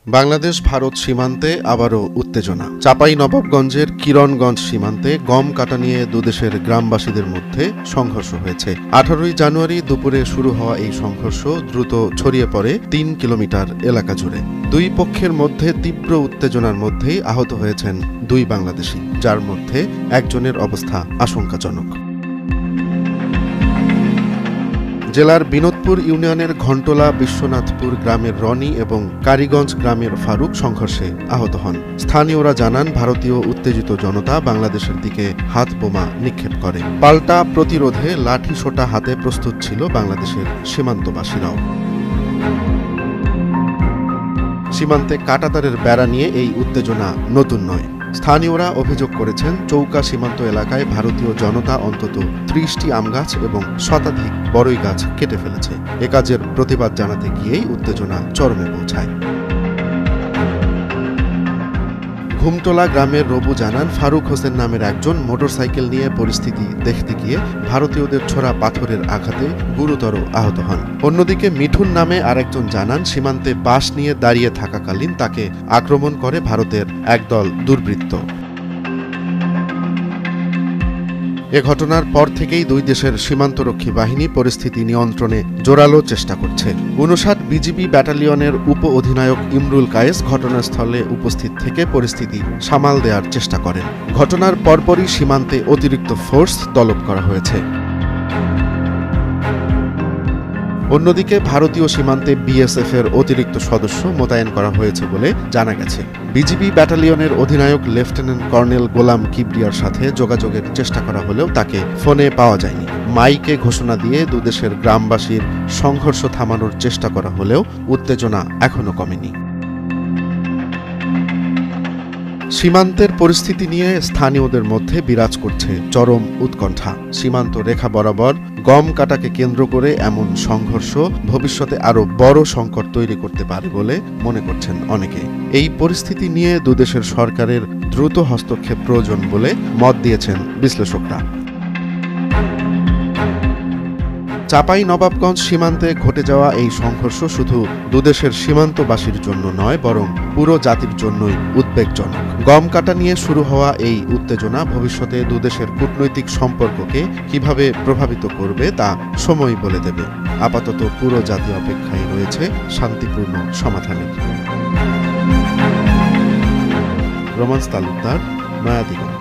বাংলাদেশ ভারত সীমান্তে আবারও উত্তেজনা। চাঁপাইনবাবগঞ্জের কিরণগঞ্জ সীমান্তে গম কাটা নিয়ে দুদেশের গ্রামবাসীদের মধ্যে সংঘর্ষ হয়েছে। 18 জানুয়ারি দুপুরে শুরু হওয়া এই সংঘর্ষ দ্রুত ছড়িয়ে পড়ে 3 কিলোমিটার এলাকা জুড়ে। দুই পক্ষের মধ্যে তীব্র উত্তেজনার মধ্যেই আহত হয়েছেন 2 বাংলাদেশি, যার মধ্যে একজনের অবস্থা আশঙ্কাজনক। জেলার বিনোদপুর ইউনিয়নের ঘণ্টলা বিশ্বনাথপুর গ্রামের রনি এবং কারিগঞ্জ গ্রামের ফারুক সংঘর্ষে আহত হন। স্থানীয়রা জানান, ভারতীয় উত্তেজিত জনতা বাংলাদেশের দিকে হাত বোমা নিক্ষেপ করে। পাল্টা প্রতিরোধে লাঠি সোঁটা হাতে প্রস্তুত ছিল বাংলাদেশের সীমান্তবাসীরাও। সীমান্তে কাঁটাতারের বেড়া নিয়ে এই উত্তেজনা নতুন নয়। স্থানীয়রা অভিযোগ করেছেন, চৌকা সীমান্ত এলাকায় ভারতীয় জনতা অন্তত 30টি আম গাছ এবং শতাধিক বড়ই গাছ কেটে ফেলেছে। এ কাজের প্রতিবাদ জানাতে গিয়েই উত্তেজনা চরমে পৌঁছায়। ঘুমটোলা গ্রামের রবু জানান, ফারুক হোসেন নামের একজন মোটরসাইকেল নিয়ে পরিস্থিতি দেখতে গিয়ে ভারতীয়দের ছোড়া পাথরের আঘাতে গুরুতর আহত হন। অন্যদিকে মিঠুন নামে আরেকজন জানান, সীমান্তে বাস নিয়ে দাঁড়িয়ে থাকাকালীন তাকে আক্রমণ করে ভারতের একদল দুর্বৃত্ত। এ ঘটনার পর থেকেই দুই দেশের সীমান্তরক্ষী বাহিনী পরিস্থিতি নিয়ন্ত্রণে জোরালো চেষ্টা করছে। 59 বিজিবি ব্যাটালিয়নের উপ অধিনায়ক ইমরুল কায়েস ঘটনাস্থলে উপস্থিত থেকে পরিস্থিতি সামাল দেওয়ার চেষ্টা করেন। ঘটনার পরপরই সীমান্তে অতিরিক্ত ফোর্স তলব করা হয়েছে। অন্যদিকে ভারতীয় সীমান্তে বিএসএফ এর অতিরিক্ত সদস্য মোতায়েন করা হয়েছে বলে জানা গেছে। বিজিবি ব্যাটালিয়নের অধিনায়ক লেফটেন্যান্ট কর্নেল গোলাম কিবরিয়ার সাথে যোগাযোগের চেষ্টা করা হলেও তাকে ফোনে পাওয়া যায়নি। মাইকে ঘোষণা দিয়ে দুদেশের গ্রামবাসীর সংঘর্ষ থামানোর চেষ্টা করা হলেও উত্তেজনা এখনো কমেনি। সীমান্তের পরিস্থিতি নিয়ে স্থানীয়দের মধ্যে বিরাজ করছে চরম উৎকণ্ঠা। সীমান্ত রেখা বরাবর গম কাটাকে কেন্দ্র করে এমন সংঘর্ষ ভবিষ্যতে আরও বড় সংকট তৈরি করতে পারে বলে মনে করছেন অনেকে। এই পরিস্থিতি নিয়ে দুদেশের সরকারের দ্রুত হস্তক্ষেপ প্রয়োজন বলে মত দিয়েছেন বিশ্লেষকরা। চাঁপাইনবাবগঞ্জ সীমান্তে ঘটে যাওয়া এই সংঘর্ষ শুধু দুদেশের সীমান্তবাসীর জন্য নয়, বরং পুরো জাতির জন্যই উদ্বেগজনক। গম কাটা নিয়ে শুরু হওয়া এই উত্তেজনা ভবিষ্যতে দুদেশের কূটনৈতিক সম্পর্ককে কিভাবে প্রভাবিত করবে তা সময় বলে দেবে। আপাতত পুরো জাতি অপেক্ষায় রয়েছে শান্তিপূর্ণ সমাধানের। রোমান্স তালুকদার, নয়াদিগন্ত।